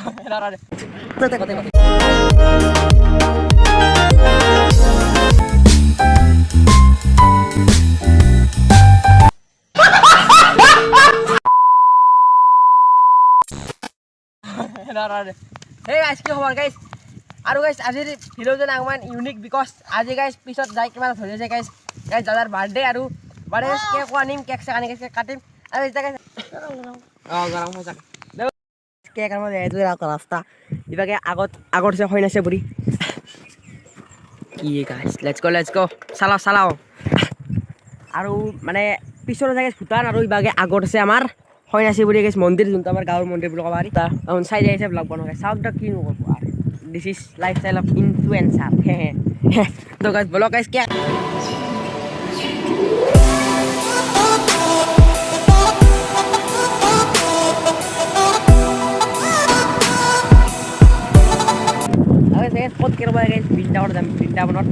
Hey guys, কি খবৰ guys? আৰু guys আজিৰ ভিডিওটো অকমান ইউনিক বিকজ আজি guys পিছত যাই কিমান ধৰি আছে guys দাদাৰ বাৰ্থডে আৰু বাৰ্থডে কেক আনিম কেক আনি কেক কাটিম আৰু এতিয়া guys গৰম হৈ যাক কেক আনিব যাই ৰাস্তা ইভাগে আগত যে হৈ নাছে বুঢ়ী কি guys let's go চালাও আৰু মানে পিছৰ জায়গা ভূটান আৰু ইভাগে আগত আছে আমাৰ হয় নাছে বুঢ়ী guys মন্দিৰ যোনটো আমাৰ গাঁৱৰ মন্দিৰ বুলি ক'ব পাৰি চাই যাইছে ব্লগ বনাই চাওক কি নক'ব আৰু this is lifestyle of influencer so guys bolo guys kya saya spot kira ba guys Brindabanot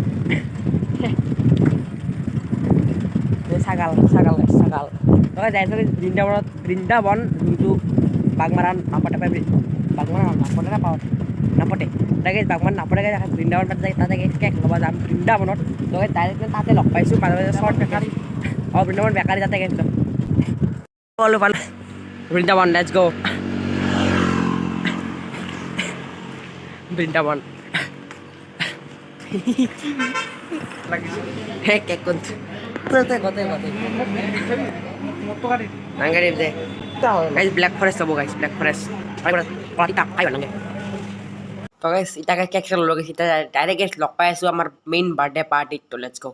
sagal so guys jaise Brindaban itu Bagmaran apa Bagmaran apa napote guys Bagman napote guys Brindaban pat jai tate guys kek loba jam Brindabanot so guys direct tate log paisu mane short bekari Brindaban bekari tate guys follow Brindaban let's go Brindaban he kek kunt kote nangari de guys black forest hobo guys black forest party kai banange তো guys ইটাকে cake খেল লগে সিটা direct লগ পাই আছো আমার main birthday party তো let's go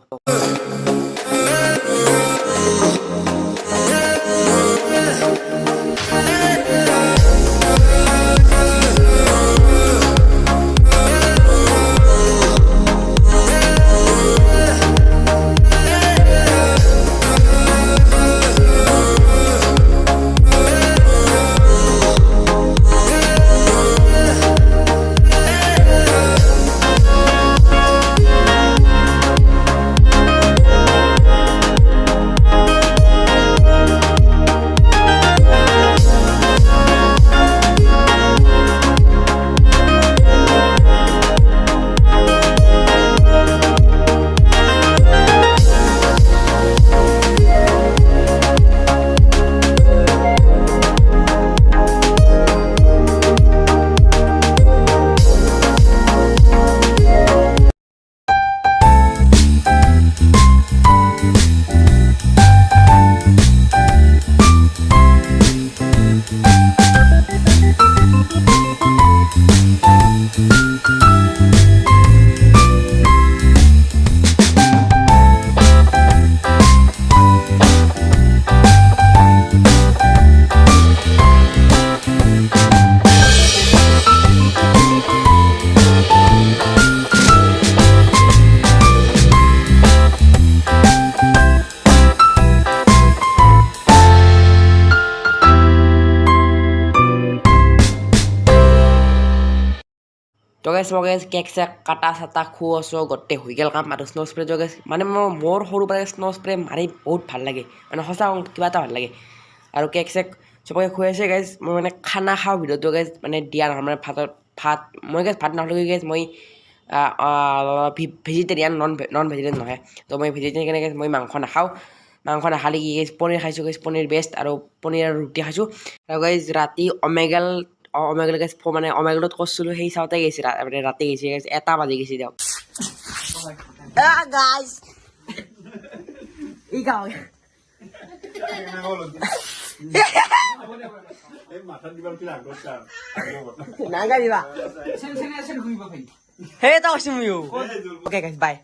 তো গাইছ মই গাইছ কেক চেক কাটা চাটা খোৱা চোৱা গোটেই হৈ গ'ল কাম আৰু স্নো স্প্ৰে তো গাইছ মানে মোৰ সৰু পৰা স্নো স্প্ৰে মাৰি বহুত ভাল লাগে মানে সঁচা কিবা এটা ভাল লাগে আৰু কেক চেক চবকে খুৱাইছে গাইছ মই মানে খানা খাওঁ ভিডিঅ'টো গাইছ মানে দিয়া নহয় মানে ভাত মই গাইছ ভাত নাখালোঁ গাইছ মই ভেজিটেৰিয়ান নন ভেজিটেৰিয়ান নহয় তো মই ভেজিটেৰিয়ান কাৰণে গাইছ মই মাংস নাখালে কি গাইছ পনীৰ খাইছোঁ গাইছ পনীৰ বেষ্ট আৰু পনীৰ আৰু ৰুটি খাইছোঁ আৰু গাইছ ৰাতি অমেগেল গাইছ মানে অমেগলত কৰিছিলোঁ সেই চাওঁতে গৈছে ৰাতি গৈছে গাইছ 1 বাজি গৈছে দিয়ক গাইছ ই গাঁও নাগা দিবা সেই এটা কৈছোঁ ময়ো অ'কে গাইছ বাই